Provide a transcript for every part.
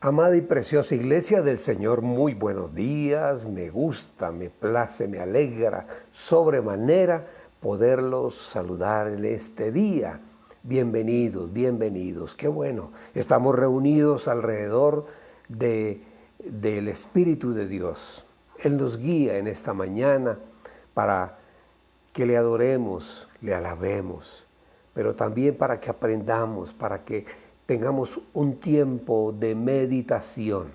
Amada y preciosa Iglesia del Señor, muy buenos días. Me gusta, me place, me alegra sobremanera poderlos saludar en este día. Bienvenidos, bienvenidos. Qué bueno. Estamos reunidos alrededor del Espíritu de Dios. Él nos guía en esta mañana para que le adoremos, le alabemos, pero también para que aprendamos, para que tengamos un tiempo de meditación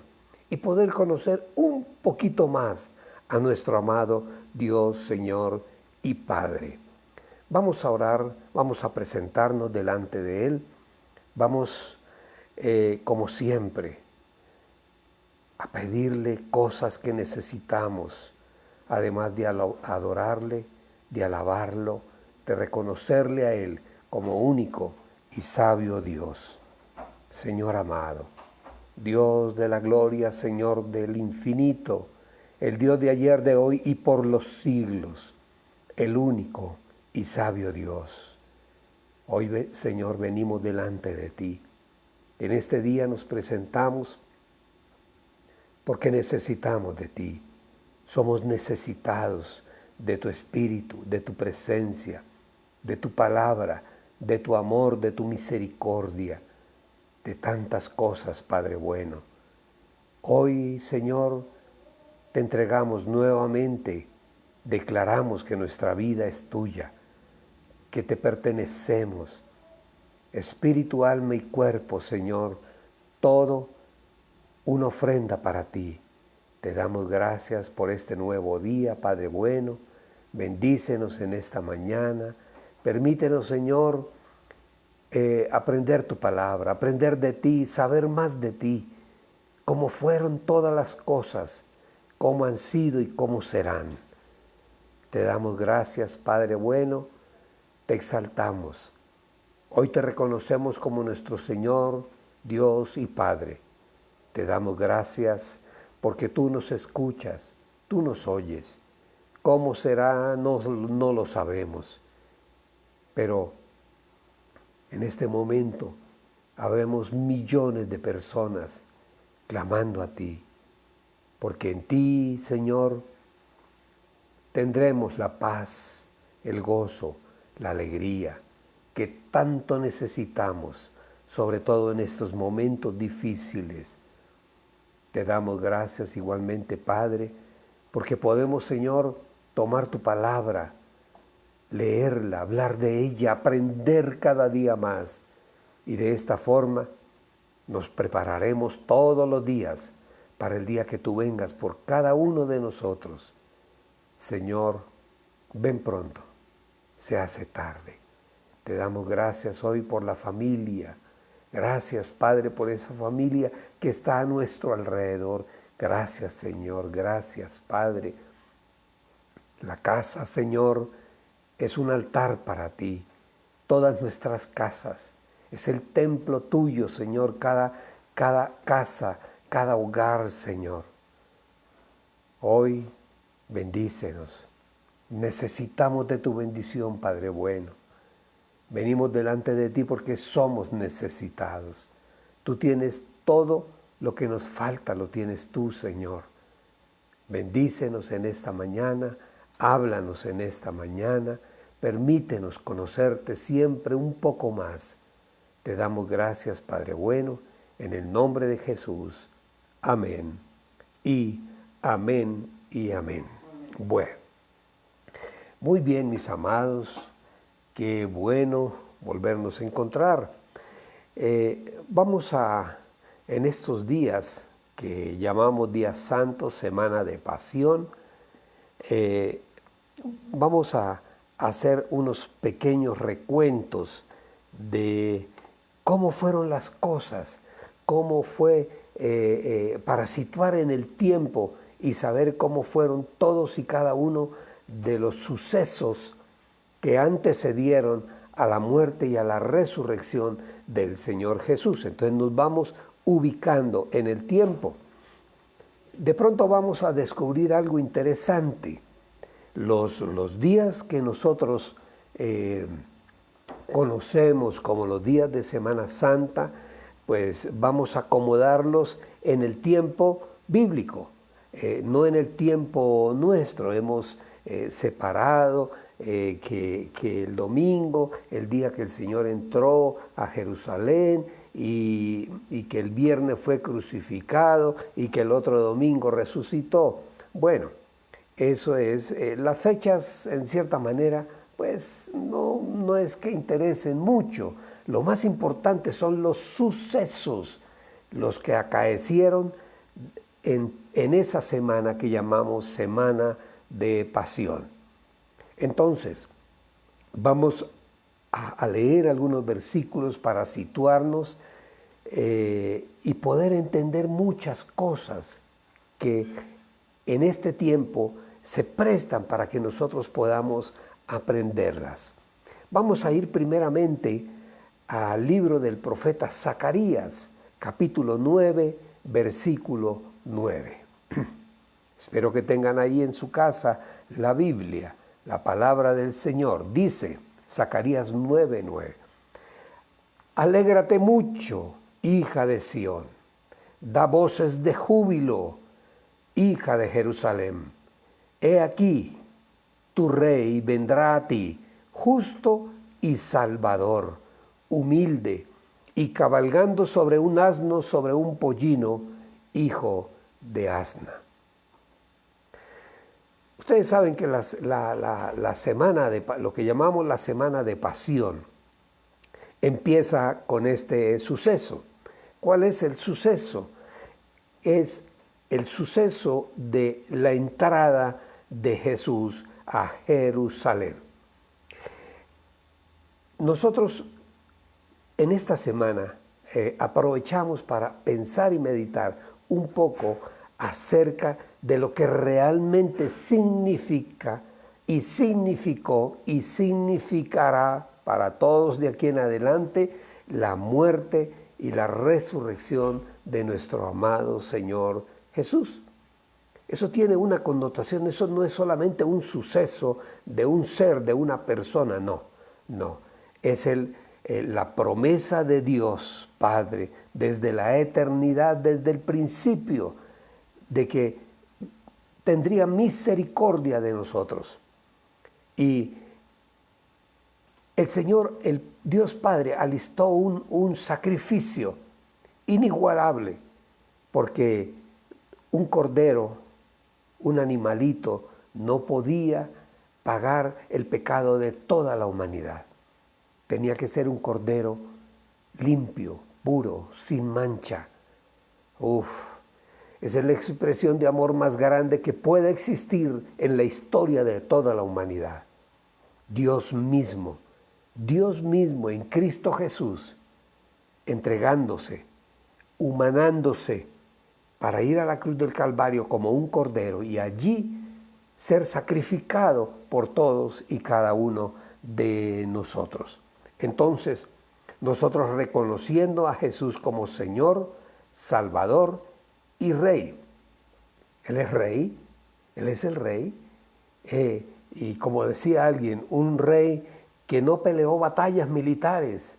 y poder conocer un poquito más a nuestro amado Dios, Señor y Padre. Vamos a orar, vamos a presentarnos delante de Él, vamos como siempre a pedirle cosas que necesitamos, además de adorarle, de alabarlo, de reconocerle a Él como único y sabio Dios. Señor amado, Dios de la gloria, Señor del infinito, el Dios de ayer, de hoy y por los siglos, el único y sabio Dios. Hoy, Señor, venimos delante de ti. En este día nos presentamos porque necesitamos de ti. Somos necesitados de tu Espíritu, de tu presencia, de tu palabra, de tu amor, de tu misericordia, de tantas cosas, Padre bueno. Hoy, Señor, te entregamos nuevamente, declaramos que nuestra vida es tuya, que te pertenecemos, espíritu, alma y cuerpo, Señor, todo una ofrenda para ti. Te damos gracias por este nuevo día, Padre bueno. Bendícenos en esta mañana. Permítenos, Señor, aprender tu palabra, aprender de ti, saber más de ti, cómo fueron todas las cosas, cómo han sido y cómo serán. Te damos gracias, Padre bueno, te exaltamos. Hoy te reconocemos como nuestro Señor, Dios y Padre. Te damos gracias porque tú nos escuchas, tú nos oyes. ¿Cómo será? No lo sabemos. Pero en este momento habemos millones de personas clamando a ti, porque en ti, Señor, tendremos la paz, el gozo, la alegría que tanto necesitamos, sobre todo en estos momentos difíciles. Te damos gracias igualmente, Padre, porque podemos, Señor, tomar tu palabra, leerla, hablar de ella, aprender cada día más. Y de esta forma nos prepararemos todos los días para el día que tú vengas por cada uno de nosotros. Señor, ven pronto, se hace tarde. Te damos gracias hoy por la familia. Gracias, Padre, por esa familia que está a nuestro alrededor. Gracias, Señor, gracias, Padre. La casa, Señor, es un altar para ti. Todas nuestras casas es el templo tuyo, Señor, cada casa, cada hogar, Señor. Hoy, bendícenos. Necesitamos de tu bendición, Padre bueno. Venimos delante de ti porque somos necesitados. Tú tienes todo lo que nos falta, lo tienes tú, Señor. Bendícenos en esta mañana, háblanos en esta mañana, permítenos conocerte siempre un poco más. Te damos gracias, Padre bueno, en el nombre de Jesús. Amén. Y amén y amén. Bueno, muy bien, mis amados. Qué bueno volvernos a encontrar. Vamos en estos días que llamamos Días Santos, Semana de Pasión, vamos a hacer unos pequeños recuentos de cómo fueron las cosas, cómo fue para situar en el tiempo y saber cómo fueron todos y cada uno de los sucesos que antecedieron a la muerte y a la resurrección del Señor Jesús. Entonces nos vamos ubicando en el tiempo. De pronto vamos a descubrir algo interesante. Los días que nosotros conocemos como los días de Semana Santa, pues vamos a acomodarlos en el tiempo bíblico, no en el tiempo nuestro. Hemos separado que el domingo, el día que el Señor entró a Jerusalén, y que el viernes fue crucificado y que el otro domingo resucitó. Bueno, eso es, las fechas en cierta manera pues no es que interesen mucho. Lo más importante son los sucesos, los que acaecieron en esa semana que llamamos Semana de Pasión. Entonces, vamos a leer algunos versículos para situarnos y poder entender muchas cosas que en este tiempo se prestan para que nosotros podamos aprenderlas. Vamos a ir primeramente al libro del profeta Zacarías, capítulo 9, versículo 9. Espero que tengan ahí en su casa la Biblia, la palabra del Señor. Dice Zacarías 9:9. Alégrate mucho, hija de Sión, da voces de júbilo, hija de Jerusalén. He aquí, tu rey vendrá a ti, justo y salvador, humilde, y cabalgando sobre un asno, sobre un pollino, hijo de asna. Ustedes saben que la semana de lo que llamamos la semana de pasión empieza con este suceso. ¿Cuál es el suceso? Es el suceso de la entrada de Jesús a Jerusalén. Nosotros en esta semana aprovechamos para pensar y meditar un poco acerca de lo que realmente significa y significó y significará para todos de aquí en adelante la muerte y la resurrección de nuestro amado Señor Jesús. Eso tiene una connotación, eso no es solamente un suceso de un ser, de una persona, no. Es la promesa de Dios Padre desde la eternidad, desde el principio, de que tendría misericordia de nosotros. Y el Señor, el Dios Padre, alistó un sacrificio inigualable, porque un cordero, un animalito, no podía pagar el pecado de toda la humanidad. Tenía que ser un cordero limpio, puro, sin mancha. Esa es la expresión de amor más grande que pueda existir en la historia de toda la humanidad. Dios mismo en Cristo Jesús, entregándose, humanándose, para ir a la cruz del Calvario como un cordero y allí ser sacrificado por todos y cada uno de nosotros. Entonces, nosotros reconociendo a Jesús como Señor, Salvador y Rey. Él es Rey, Él es el Rey, y como decía alguien, un rey que no peleó batallas militares,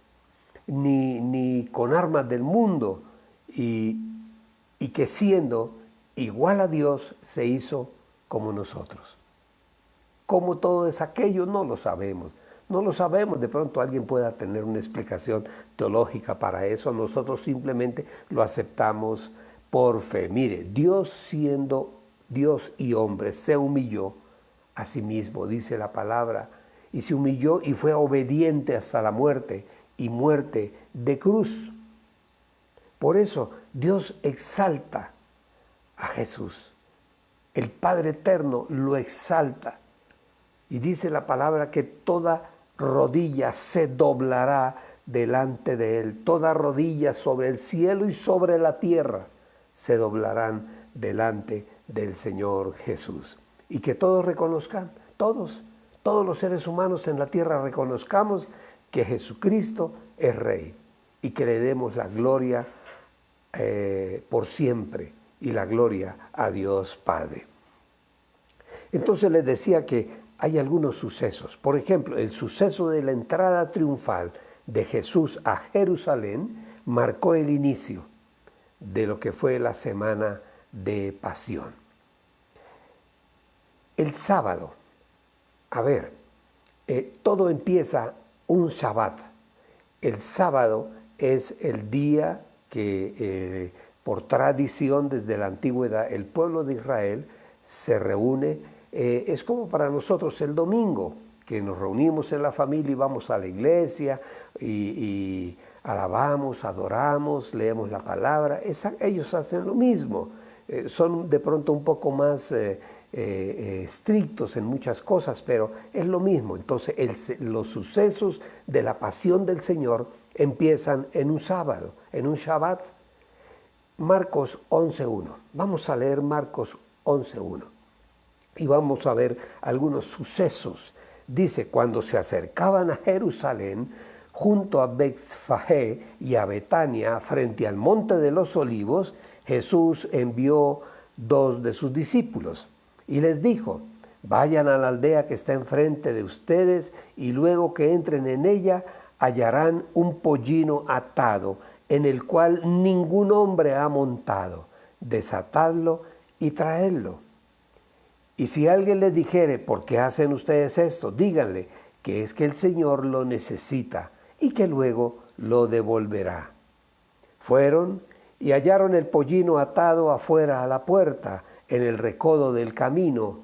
ni con armas del mundo, y que siendo igual a Dios se hizo como nosotros. ¿Cómo todo es aquello? No lo sabemos. No lo sabemos, de pronto alguien pueda tener una explicación teológica para eso. Nosotros simplemente lo aceptamos por fe. Mire, Dios siendo Dios y hombre se humilló a sí mismo, dice la palabra, y se humilló y fue obediente hasta la muerte, y muerte de cruz. Por eso Dios exalta a Jesús. El Padre Eterno lo exalta. Y dice la palabra que toda rodilla se doblará delante de Él. Toda rodilla sobre el cielo y sobre la tierra se doblarán delante del Señor Jesús. Y que todos reconozcan, todos los seres humanos en la tierra reconozcamos que Jesucristo es Rey y que le demos la gloria por siempre y la gloria a Dios Padre. Entonces les decía que hay algunos sucesos. Por ejemplo, el suceso de la entrada triunfal de Jesús a Jerusalén marcó el inicio de lo que fue la semana de pasión. El sábado, a ver, todo empieza un Shabbat. El sábado es el día que por tradición desde la antigüedad el pueblo de Israel se reúne. Es como para nosotros el domingo, que nos reunimos en la familia y vamos a la iglesia y alabamos, adoramos, leemos la palabra. Ellos hacen lo mismo. Son de pronto un poco más estrictos en muchas cosas, pero es lo mismo. Entonces los sucesos de la pasión del Señor empiezan en un sábado, en un Shabbat. Marcos 11.1. Vamos a leer Marcos 11.1 y vamos a ver algunos sucesos. Dice, cuando se acercaban a Jerusalén, junto a Betfagé y a Betania, frente al monte de los olivos, Jesús envió 2 de sus discípulos y les dijo, vayan a la aldea que está enfrente de ustedes y luego que entren en ella hallarán un pollino atado en el cual ningún hombre ha montado. Desatadlo y traedlo. Y si alguien les dijere, ¿por qué hacen ustedes esto? Díganle que es que el Señor lo necesita y que luego lo devolverá. Fueron y hallaron el pollino atado afuera a la puerta, en el recodo del camino,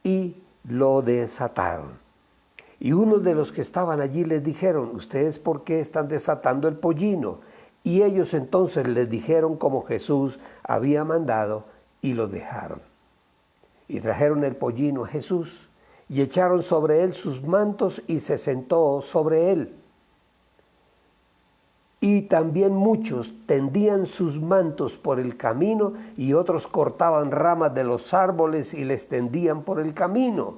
y lo desataron. Y unos de los que estaban allí les dijeron, ¿ustedes por qué están desatando el pollino? Y ellos entonces les dijeron como Jesús había mandado, y lo dejaron. Y trajeron el pollino a Jesús, y echaron sobre él sus mantos, y se sentó sobre él. Y también muchos tendían sus mantos por el camino, y otros cortaban ramas de los árboles y les tendían por el camino.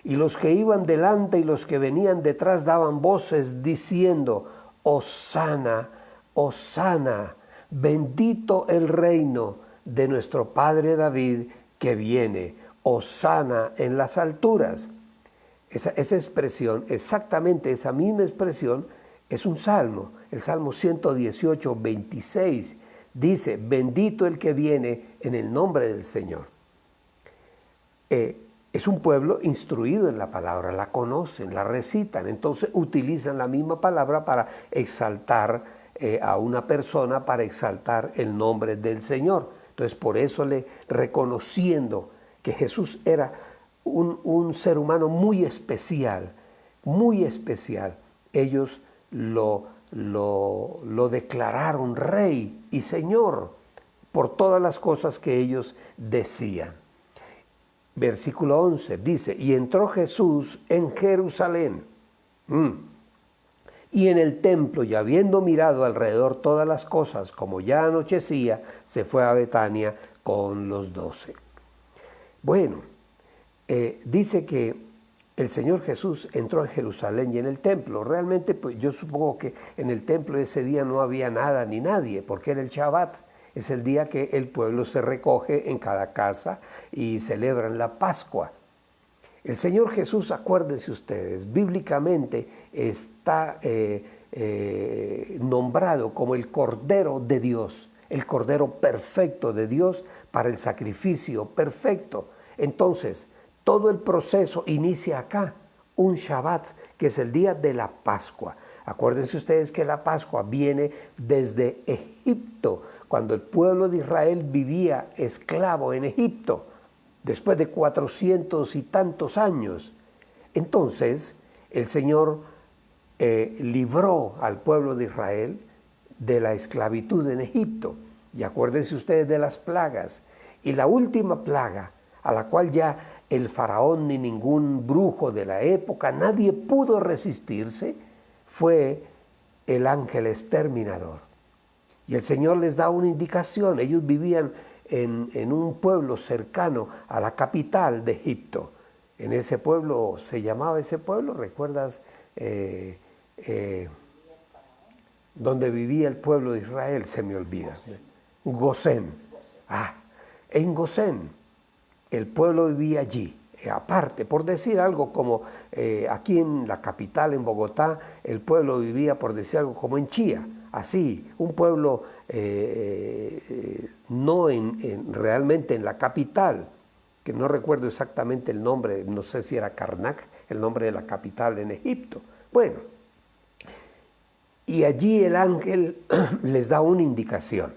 Y los que iban delante y los que venían detrás daban voces diciendo, Hosana, Hosana, bendito el reino de nuestro Padre David que viene, Hosana en las alturas. Esa expresión, exactamente esa misma expresión, es un salmo. El Salmo 118, 26 dice, bendito el que viene en el nombre del Señor. Es un pueblo instruido en la palabra, la conocen, la recitan, entonces utilizan la misma palabra para exaltar a una persona, para exaltar el nombre del Señor. Entonces por eso reconociendo que Jesús era un ser humano muy especial, ellos lo declararon rey y señor por todas las cosas que ellos decían. Versículo 11 dice, y entró Jesús en Jerusalén y en el templo, y habiendo mirado alrededor todas las cosas, como ya anochecía, se fue a Betania con los 12. Bueno, dice que el Señor Jesús entró en Jerusalén y en el templo. Realmente, pues, yo supongo que en el templo ese día no había nada ni nadie, porque era el Shabbat. Es el día que el pueblo se recoge en cada casa y celebran la Pascua. El Señor Jesús, acuérdense ustedes, bíblicamente está nombrado como el Cordero de Dios, el Cordero perfecto de Dios para el sacrificio perfecto. Entonces, todo el proceso inicia acá, un Shabbat, que es el día de la Pascua. Acuérdense ustedes que la Pascua viene desde Egipto, cuando el pueblo de Israel vivía esclavo en Egipto, después de 400 y tantos años. Entonces, el Señor libró al pueblo de Israel de la esclavitud en Egipto. Y acuérdense ustedes de las plagas. Y la última plaga, a la cual ya el faraón ni ningún brujo de la época, nadie pudo resistirse, fue el ángel exterminador. Y el Señor les da una indicación. Ellos vivían en un pueblo cercano a la capital de Egipto. En ese pueblo, ¿se llamaba ese pueblo? ¿Recuerdas donde vivía el pueblo de Israel? Se me olvida. Gosén. En Gosén, el pueblo vivía allí. Aparte, por decir algo como aquí en la capital, en Bogotá, el pueblo vivía, por decir algo, como en Chía. así, un pueblo no realmente en la capital, que no recuerdo exactamente el nombre, no sé si era Karnak, el nombre de la capital en Egipto. Bueno, y allí el ángel les da una indicación.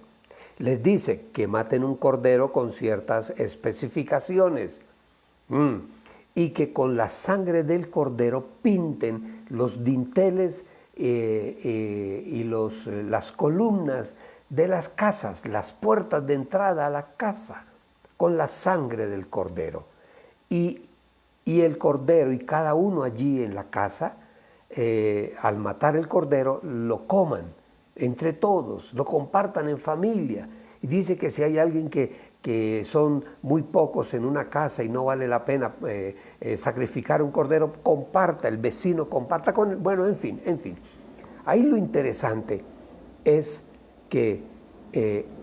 Les dice que maten un cordero con ciertas especificaciones y que con la sangre del cordero pinten los dinteles y las columnas de las casas, las puertas de entrada a la casa, con la sangre del cordero. Y el cordero y cada uno allí en la casa, al matar el cordero, lo coman entre todos, lo compartan en familia. Y dice que si hay alguien que son muy pocos en una casa y no vale la pena sacrificar un cordero, comparta, el vecino comparta con él. Bueno, en fin. Ahí lo interesante es que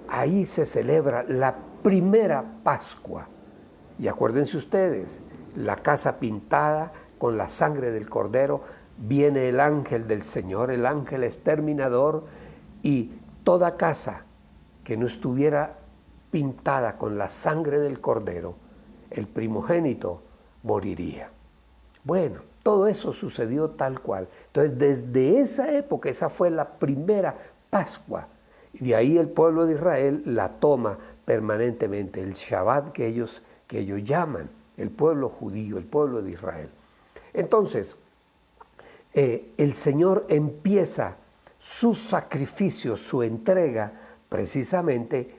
ahí se celebra la primera Pascua. Y acuérdense ustedes, la casa pintada con la sangre del cordero, viene el ángel del Señor, el ángel exterminador, y toda casa que no estuviera pintada con la sangre del cordero, el primogénito moriría. Bueno, todo eso sucedió tal cual. Entonces, desde esa época, esa fue la primera Pascua. Y de ahí el pueblo de Israel la toma permanentemente, el Shabbat que ellos llaman, el pueblo judío, el pueblo de Israel. Entonces, el Señor empieza su sacrificio, su entrega, precisamente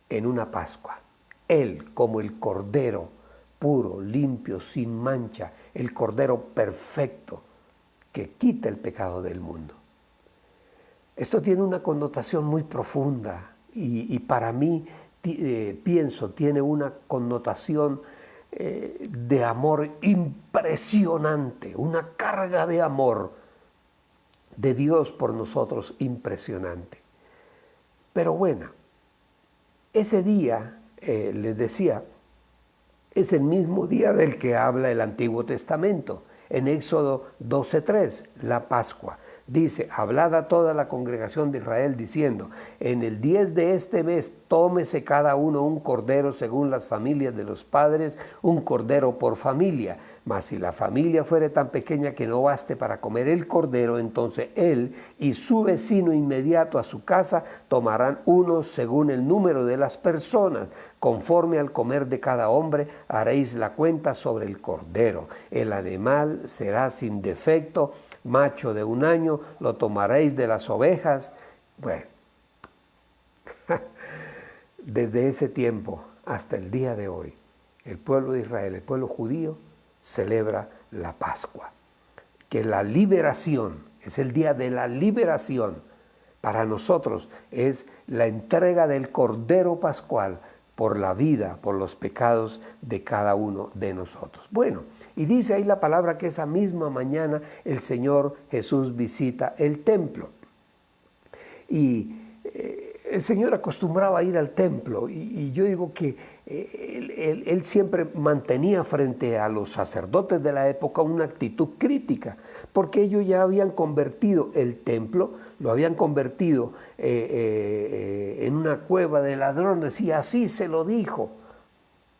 en una Pascua. Él, como el Cordero puro, limpio, sin mancha, el Cordero perfecto que quita el pecado del mundo. Esto tiene una connotación muy profunda y para mí, pienso, tiene una connotación de amor impresionante, una carga de amor de Dios por nosotros impresionante. Pero bueno, ese día, les decía, es el mismo día del que habla el Antiguo Testamento. En Éxodo 12:3, la Pascua. Dice, hablad a toda la congregación de Israel diciendo, en el 10 de este mes tómese cada uno un cordero según las familias de los padres, un cordero por familia. Mas si la familia fuere tan pequeña que no baste para comer el cordero, entonces él y su vecino inmediato a su casa tomarán uno según el número de las personas. Conforme al comer de cada hombre haréis la cuenta sobre el cordero. El animal será sin defecto, macho de 1 año, lo tomaréis de las ovejas. Bueno, desde ese tiempo hasta el día de hoy, el pueblo de Israel, el pueblo judío, celebra la Pascua. Que la liberación, es el día de la liberación, para nosotros es la entrega del Cordero Pascual por la vida, por los pecados de cada uno de nosotros. Bueno, y dice ahí la palabra que esa misma mañana el Señor Jesús visita el templo. Y el Señor acostumbraba a ir al templo y yo digo que él siempre mantenía frente a los sacerdotes de la época una actitud crítica, porque ellos ya habían convertido el templo, lo habían convertido en una cueva de ladrones, y así se lo dijo.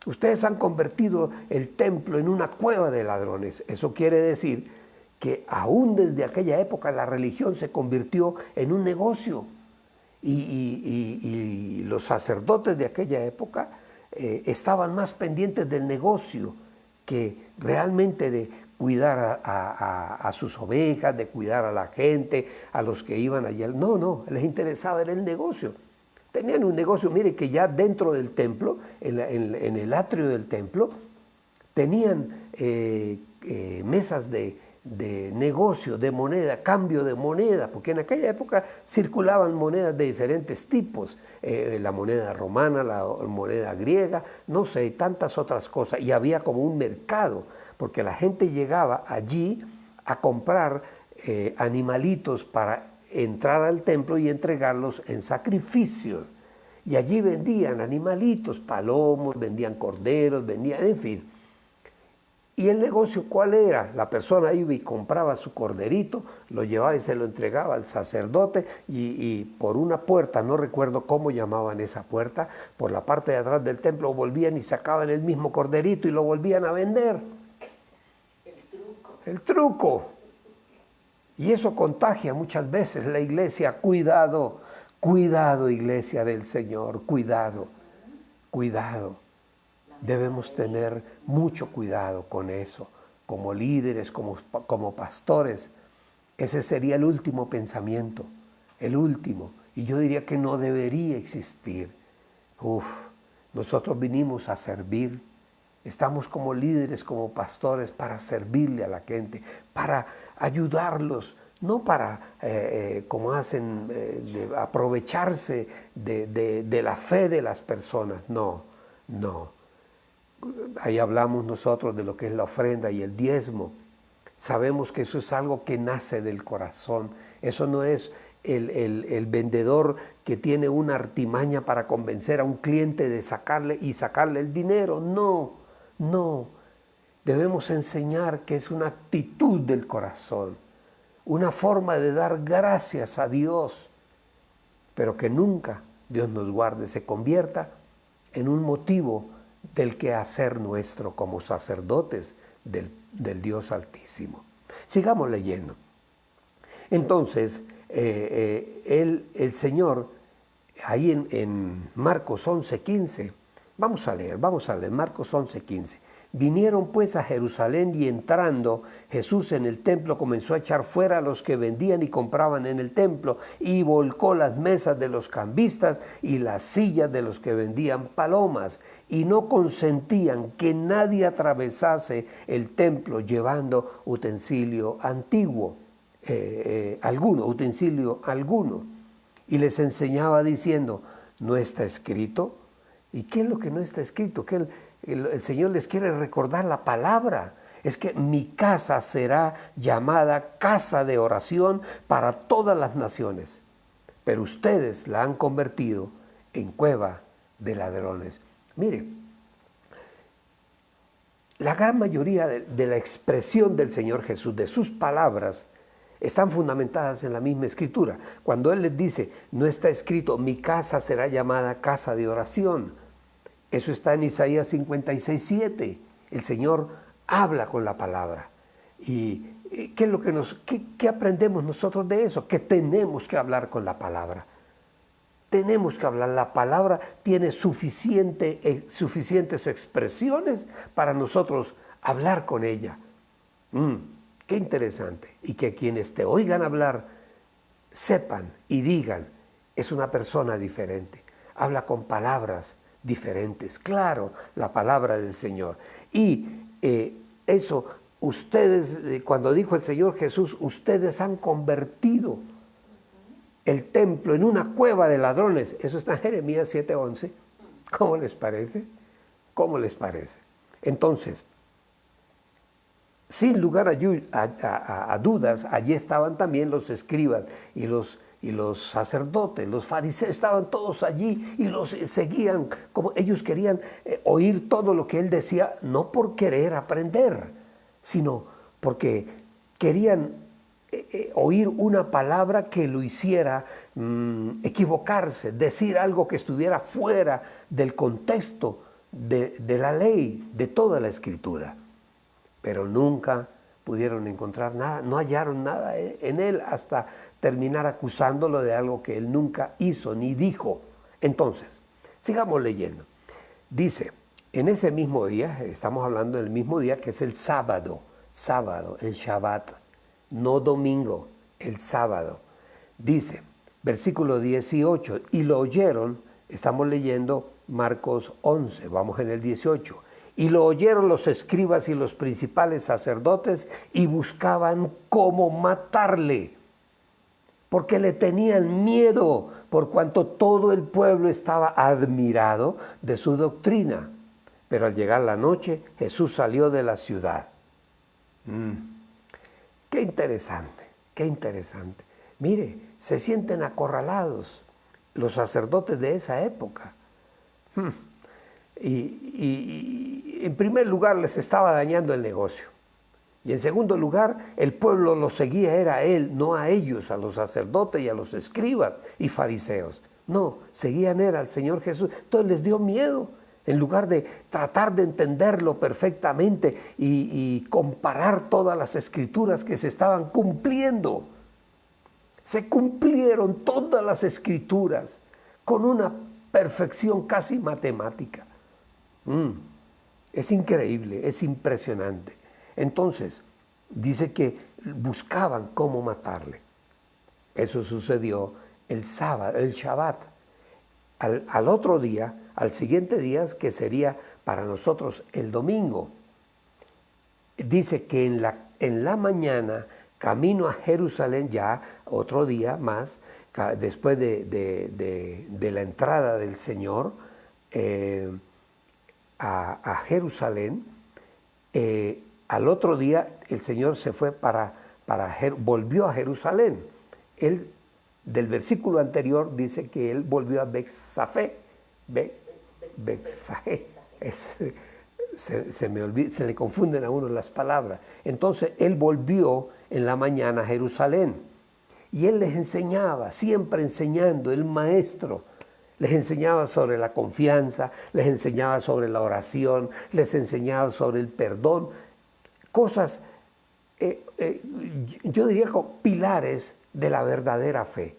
Ustedes han convertido el templo en una cueva de ladrones. Eso quiere decir que aún desde aquella época la religión se convirtió en un negocio. Y los sacerdotes de aquella época estaban más pendientes del negocio que realmente de cuidar a sus ovejas, de cuidar a la gente, a los que iban allá. No, les interesaba el negocio. Tenían un negocio, mire que ya dentro del templo, en el atrio del templo, tenían mesas de negocio, de moneda, cambio de moneda, porque en aquella época circulaban monedas de diferentes tipos, la moneda romana, la moneda griega, no sé, tantas otras cosas, y había como un mercado, porque la gente llegaba allí a comprar animalitos para entrar al templo y entregarlos en sacrificios. Y allí vendían animalitos, palomos, vendían corderos, vendían, en fin. ¿Y el negocio cuál era? La persona iba y compraba su corderito, lo llevaba y se lo entregaba al sacerdote y por una puerta, no recuerdo cómo llamaban esa puerta, por la parte de atrás del templo volvían y sacaban el mismo corderito y lo volvían a vender. El truco. Y eso contagia muchas veces la iglesia. Cuidado, cuidado, iglesia del Señor, cuidado, cuidado. Debemos tener mucho cuidado con eso, como líderes, como pastores. Ese sería el último pensamiento, el último. Y yo diría que no debería existir. Nosotros vinimos a servir. Estamos como líderes, como pastores, para servirle a la gente, para ayudarlos, no para, como hacen, aprovecharse de la fe de las personas. No, no. Ahí hablamos nosotros de lo que es la ofrenda y el diezmo. Sabemos que eso es algo que nace del corazón. Eso no es el vendedor que tiene una artimaña para convencer a un cliente de sacarle el dinero. No, no. Debemos enseñar que es una actitud del corazón, una forma de dar gracias a Dios, pero que nunca, Dios nos guarde, se convierta en un motivo del quehacer nuestro como sacerdotes del Dios Altísimo. Sigamos leyendo. Entonces, el Señor, ahí en Marcos 11:15, vamos a leer Marcos 11:15. Vinieron pues a Jerusalén y entrando Jesús en el templo comenzó a echar fuera a los que vendían y compraban en el templo y volcó las mesas de los cambistas y las sillas de los que vendían palomas y no consentían que nadie atravesase el templo llevando utensilio antiguo, utensilio alguno. Y les enseñaba diciendo, ¿no está escrito? ¿Y qué es lo que no está escrito? Que el Señor les quiere recordar la palabra. Es que mi casa será llamada casa de oración para todas las naciones. Pero ustedes la han convertido en cueva de ladrones. Mire, la gran mayoría de la expresión del Señor Jesús, de sus palabras, están fundamentadas en la misma escritura. Cuando Él les dice, no está escrito, mi casa será llamada casa de oración. Eso está en Isaías 56:7. El Señor habla con la palabra. ¿Y qué es lo que qué aprendemos nosotros de eso? Que tenemos que hablar con la palabra. Tenemos que hablar. La palabra tiene suficientes expresiones para nosotros hablar con ella. Qué interesante. Y que quienes te oigan hablar sepan y digan, es una persona diferente. Habla con palabras diferentes. Claro, la palabra del Señor. Y eso, ustedes, cuando dijo el Señor Jesús, ustedes han convertido el templo en una cueva de ladrones. Eso está en Jeremías 7:11. ¿Cómo les parece? ¿Cómo les parece? Entonces, sin lugar a dudas, allí estaban también los escribas y los sacerdotes, los fariseos, estaban todos allí y los seguían, como ellos querían oír todo lo que él decía, no por querer aprender, sino porque querían oír una palabra que lo hiciera equivocarse, decir algo que estuviera fuera del contexto de la ley, de toda la Escritura. Pero nunca pudieron encontrar nada, no hallaron nada en él hasta terminar acusándolo de algo que él nunca hizo ni dijo. Entonces, sigamos leyendo. Dice, en ese mismo día, estamos hablando del mismo día que es el sábado, el Shabbat, no domingo, el sábado. Dice, versículo 18, y lo oyeron, estamos leyendo Marcos 11, vamos en el 18. Y lo oyeron los escribas y los principales sacerdotes y buscaban cómo matarle, porque le tenían miedo, por cuanto todo el pueblo estaba admirado de su doctrina. Pero al llegar la noche, Jesús salió de la ciudad. Qué interesante, qué interesante. Mire, se sienten acorralados los sacerdotes de esa época. Y en primer lugar les estaba dañando el negocio. Y en segundo lugar, el pueblo lo seguía, era a él, no a ellos, a los sacerdotes y a los escribas y fariseos. No, seguían él, al Señor Jesús. Entonces les dio miedo. En lugar de tratar de entenderlo perfectamente y comparar todas las escrituras que se estaban cumpliendo. Se cumplieron todas las escrituras con una perfección casi matemática. Es increíble, es impresionante. Entonces, dice que buscaban cómo matarle. Eso sucedió el sábado, el Shabbat. Al otro día, al siguiente día, que sería para nosotros el domingo, dice que en la mañana, camino a Jerusalén, ya otro día más, después de la entrada del Señor a Jerusalén, al otro día el Señor se fue volvió a Jerusalén. Él, del versículo anterior, dice que él volvió a Betsafé. Se le confunden a uno las palabras. Entonces él volvió en la mañana a Jerusalén y él les enseñaba, siempre enseñando, el maestro. Les enseñaba sobre la confianza, les enseñaba sobre la oración, les enseñaba sobre el perdón, cosas, yo diría como pilares de la verdadera fe,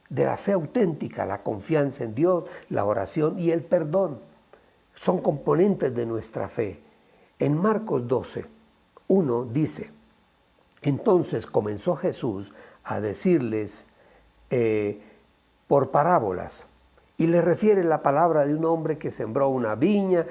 de la fe auténtica, la confianza en Dios, la oración y el perdón. Son componentes de nuestra fe. En Marcos 12:1 dice, entonces comenzó Jesús a decirles por parábolas, y le refiere la palabra de un hombre que sembró una viña.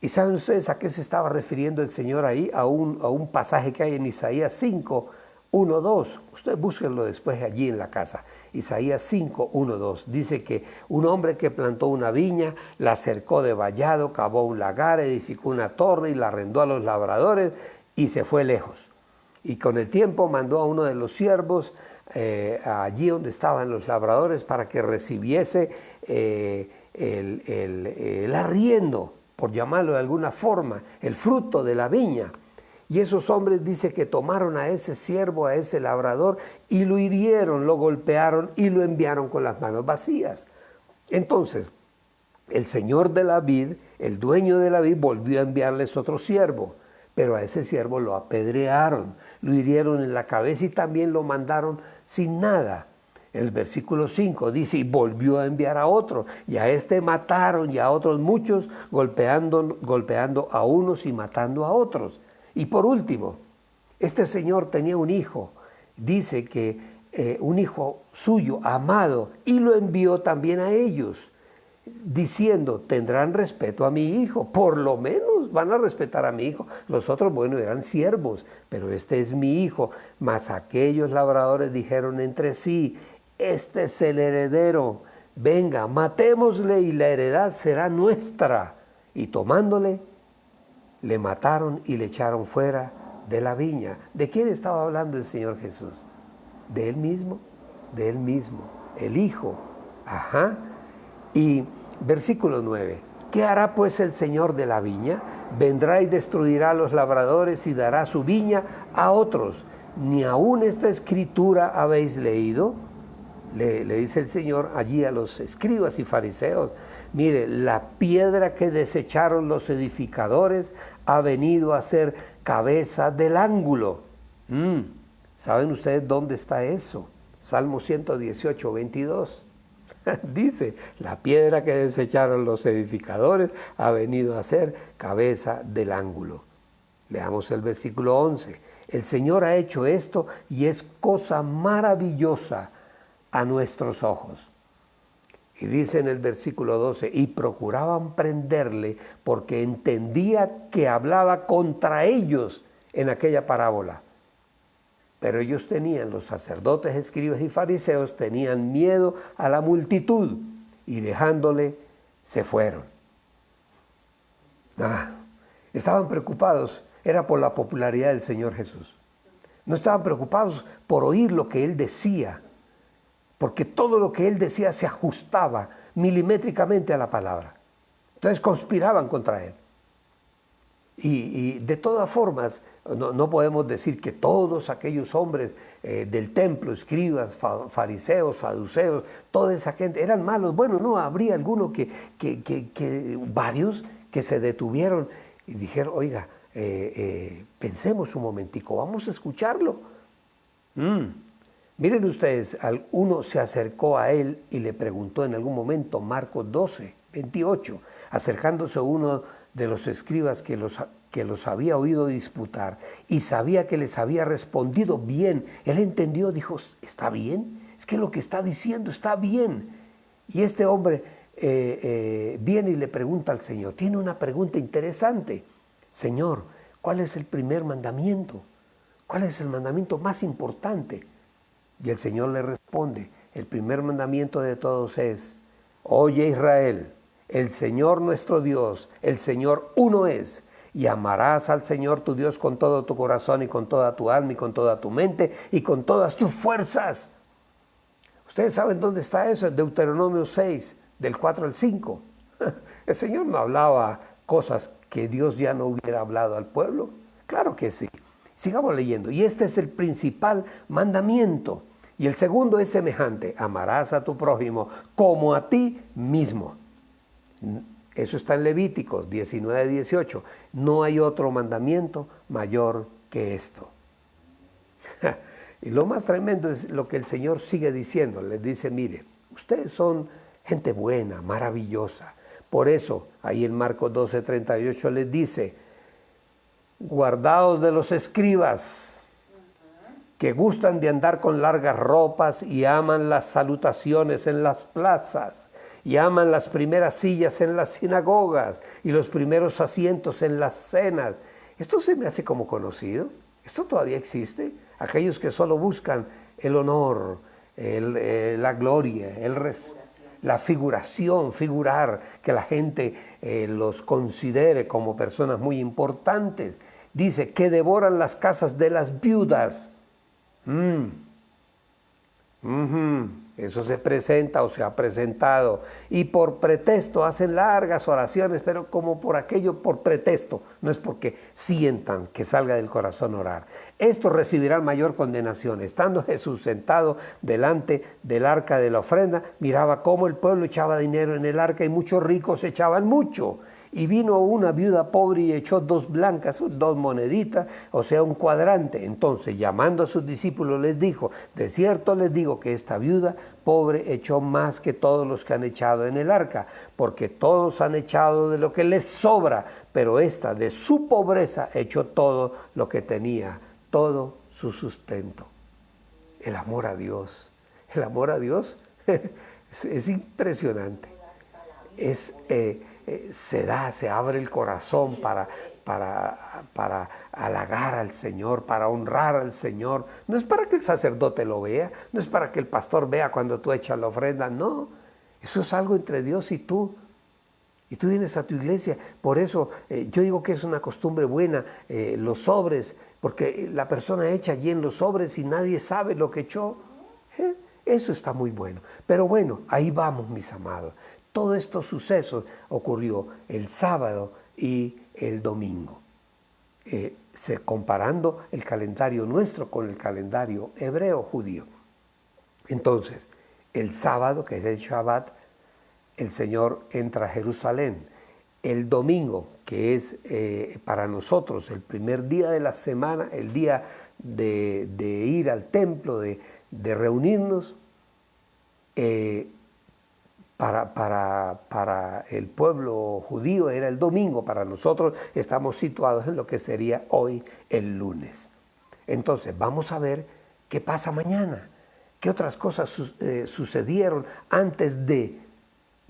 ¿Y saben ustedes a qué se estaba refiriendo el Señor ahí? A un pasaje que hay en Isaías 5:1-2. Ustedes búsquenlo después allí en la casa. Isaías 5:1-2. Dice que un hombre que plantó una viña, la cercó de vallado, cavó un lagar, edificó una torre y la arrendó a los labradores y se fue lejos. Y con el tiempo mandó a uno de los siervos allí donde estaban los labradores para que recibiese el arriendo, por llamarlo de alguna forma, el fruto de la viña. Y esos hombres dice que tomaron a ese siervo, a ese labrador, y lo hirieron, lo golpearon y lo enviaron con las manos vacías. Entonces, el señor de la vid, el dueño de la vid, volvió a enviarles otro siervo, pero a ese siervo lo apedrearon, lo hirieron en la cabeza y también lo mandaron sin nada. El versículo 5 dice, y volvió a enviar a otro, y a este mataron, y a otros muchos, golpeando a unos y matando a otros. Y por último, este señor tenía un hijo, dice que un hijo suyo, amado, y lo envió también a ellos, diciendo, tendrán respeto a mi hijo, por lo menos van a respetar a mi hijo. Los otros, bueno, eran siervos, pero este es mi hijo. Mas aquellos labradores dijeron entre sí, este es el heredero, venga, matémosle y la heredad será nuestra. Y tomándole, le mataron y le echaron fuera de la viña. ¿De quién estaba hablando el Señor Jesús? De Él mismo, el Hijo. Ajá. Y versículo 9, ¿qué hará pues el Señor de la viña? Vendrá y destruirá a los labradores y dará su viña a otros. ¿Ni aún esta escritura habéis leído? Le dice el Señor allí a los escribas y fariseos, mire, la piedra que desecharon los edificadores ha venido a ser cabeza del ángulo. ¿Saben ustedes dónde está eso? Salmo 118:22. Dice, la piedra que desecharon los edificadores ha venido a ser cabeza del ángulo. Leamos el versículo 11. El Señor ha hecho esto y es cosa maravillosa a nuestros ojos. Y dice en el versículo 12, y procuraban prenderle porque entendía que hablaba contra ellos en aquella parábola. Pero ellos tenían, los sacerdotes, escribas y fariseos, tenían miedo a la multitud y dejándole se fueron. Estaban preocupados, era por la popularidad del Señor Jesús. No estaban preocupados por oír lo que Él decía, porque todo lo que Él decía se ajustaba. milimétricamente a la palabra. Entonces conspiraban contra él. Y de todas formas, no podemos decir que todos aquellos hombres del templo, escribas, fariseos, saduceos, toda esa gente eran malos. Bueno, no, habría algunos varios que se detuvieron y dijeron, oiga, pensemos un momentico, vamos a escucharlo. Miren ustedes, uno se acercó a él y le preguntó en algún momento, Marcos 12, 28, acercándose uno de los escribas que los había oído disputar y sabía que les había respondido bien. Él entendió, dijo, ¿está bien? Es que lo que está diciendo está bien. Y este hombre viene y le pregunta al Señor, tiene una pregunta interesante. Señor, ¿cuál es el primer mandamiento? ¿Cuál es el mandamiento más importante? Y el Señor le responde, el primer mandamiento de todos es, oye Israel, el Señor nuestro Dios, el Señor uno es, y amarás al Señor tu Dios con todo tu corazón y con toda tu alma y con toda tu mente y con todas tus fuerzas. Ustedes saben dónde está eso, en Deuteronomio 6, del 4 al 5. El Señor no hablaba cosas que Dios ya no hubiera hablado al pueblo. Claro que sí. Sigamos leyendo. Y este es el principal mandamiento. Y el segundo es semejante, amarás a tu prójimo como a ti mismo. Eso está en Levíticos 19, 18. No hay otro mandamiento mayor que esto. Y lo más tremendo es lo que el Señor sigue diciendo. Les dice, mire, ustedes son gente buena, maravillosa. Por eso, ahí en Marcos 12, 38 les dice, guardaos de los escribas, que gustan de andar con largas ropas y aman las salutaciones en las plazas, y aman las primeras sillas en las sinagogas y los primeros asientos en las cenas. Esto se me hace como conocido. Esto todavía existe. Aquellos que solo buscan el honor, la gloria, la figuración, figurar, que la gente los considere como personas muy importantes. Dice que devoran las casas de las viudas. Eso se presenta o se ha presentado y por pretexto hacen largas oraciones, pero como por pretexto, no es porque sientan que salga del corazón orar. Estos recibirán mayor condenación. Estando Jesús sentado delante del arca de la ofrenda, miraba cómo el pueblo echaba dinero en el arca y muchos ricos echaban mucho. Y vino una viuda pobre y echó 2 blancas, 2 moneditas, o sea, un cuadrante. Entonces, llamando a sus discípulos, les dijo, de cierto les digo que esta viuda pobre echó más que todos los que han echado en el arca, porque todos han echado de lo que les sobra, pero esta de su pobreza echó todo lo que tenía, todo su sustento. El amor a Dios es impresionante. Se abre el corazón para halagar al Señor, para honrar al Señor. No es para que el sacerdote lo vea, no es para que el pastor vea cuando tú echas la ofrenda, no. Eso es algo entre Dios y tú. Y tú vienes a tu iglesia. Por eso yo digo que es una costumbre buena, los sobres, porque la persona echa allí en los sobres y nadie sabe lo que echó. Eso está muy bueno. Pero bueno, ahí vamos, mis amados. Todos estos sucesos ocurrió el sábado y el domingo, comparando el calendario nuestro con el calendario hebreo judío. Entonces, el sábado, que es el Shabbat, el Señor entra a Jerusalén. El domingo, que es para nosotros el primer día de la semana, el día de ir al templo, de reunirnos, para el pueblo judío era el domingo, para nosotros estamos situados en lo que sería hoy el lunes. Entonces vamos a ver qué pasa mañana, qué otras cosas sucedieron antes de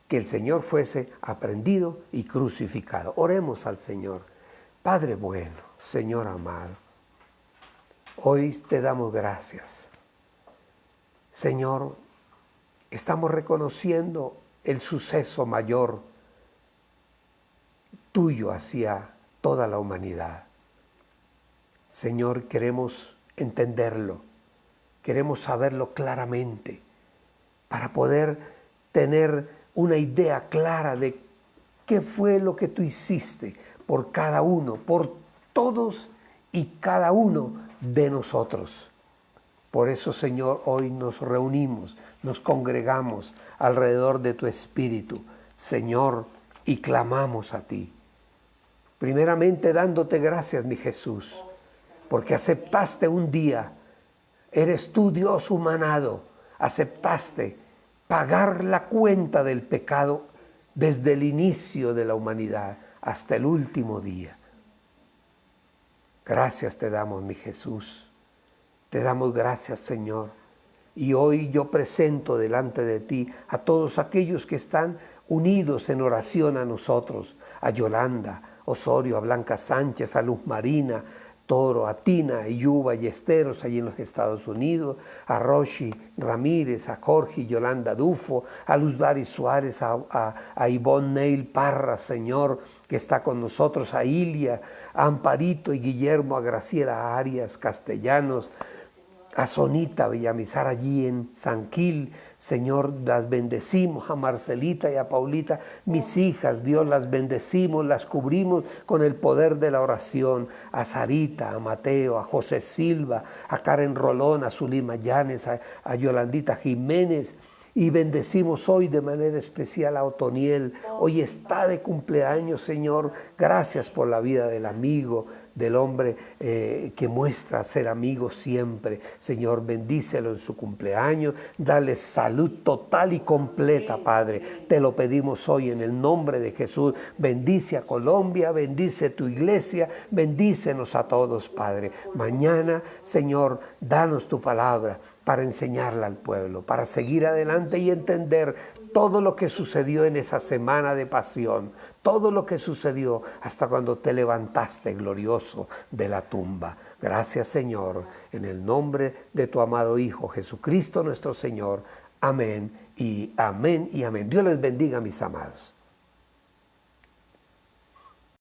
que el Señor fuese aprehendido y crucificado. Oremos al Señor. Padre bueno, Señor amado, hoy te damos gracias. Señor, estamos reconociendo el suceso mayor tuyo hacia toda la humanidad. Señor, queremos entenderlo, queremos saberlo claramente, para poder tener una idea clara de qué fue lo que tú hiciste por cada uno, por todos y cada uno de nosotros. Por eso, Señor, hoy nos reunimos, nos congregamos alrededor de tu Espíritu, Señor, y clamamos a ti. Primeramente dándote gracias, mi Jesús, porque aceptaste un día, eres tú Dios humanado, aceptaste pagar la cuenta del pecado desde el inicio de la humanidad hasta el último día. Gracias te damos, mi Jesús. Te damos gracias, Señor. Y hoy yo presento delante de ti a todos aquellos que están unidos en oración a nosotros, a Yolanda Osorio, a Blanca Sánchez, a Luz Marina Toro, a Tina y Yuba y Esteros allí en los Estados Unidos, a Roshi Ramírez, a Jorge y Yolanda Dufo, a Luz Dari Suárez, a Ivonne Neil Parra, Señor, que está con nosotros, a Ilia, a Amparito y Guillermo, a Graciela Arias Castellanos, a Sonita Villamizar allí en San Gil. Señor, las bendecimos, a Marcelita y a Paulita, mis hijas, Dios, las bendecimos, las cubrimos con el poder de la oración, a Sarita, a Mateo, a José Silva, a Karen Rolón, a Zulima Llanes, a Yolandita Jiménez, y bendecimos hoy de manera especial a Otoniel. Hoy está de cumpleaños, Señor. Gracias por la vida del amigo, del hombre que muestra ser amigo siempre. Señor, bendícelo en su cumpleaños. Dale salud total y completa, Padre. Te lo pedimos hoy en el nombre de Jesús. Bendice a Colombia, bendice tu iglesia, bendícenos a todos, Padre. Mañana, Señor, danos tu palabra para enseñarla al pueblo, para seguir adelante y entender todo lo que sucedió en esa semana de pasión, todo lo que sucedió hasta cuando te levantaste glorioso de la tumba. Gracias, Señor, en el nombre de tu amado Hijo Jesucristo nuestro Señor. Amén y amén y amén. Dios les bendiga, mis amados.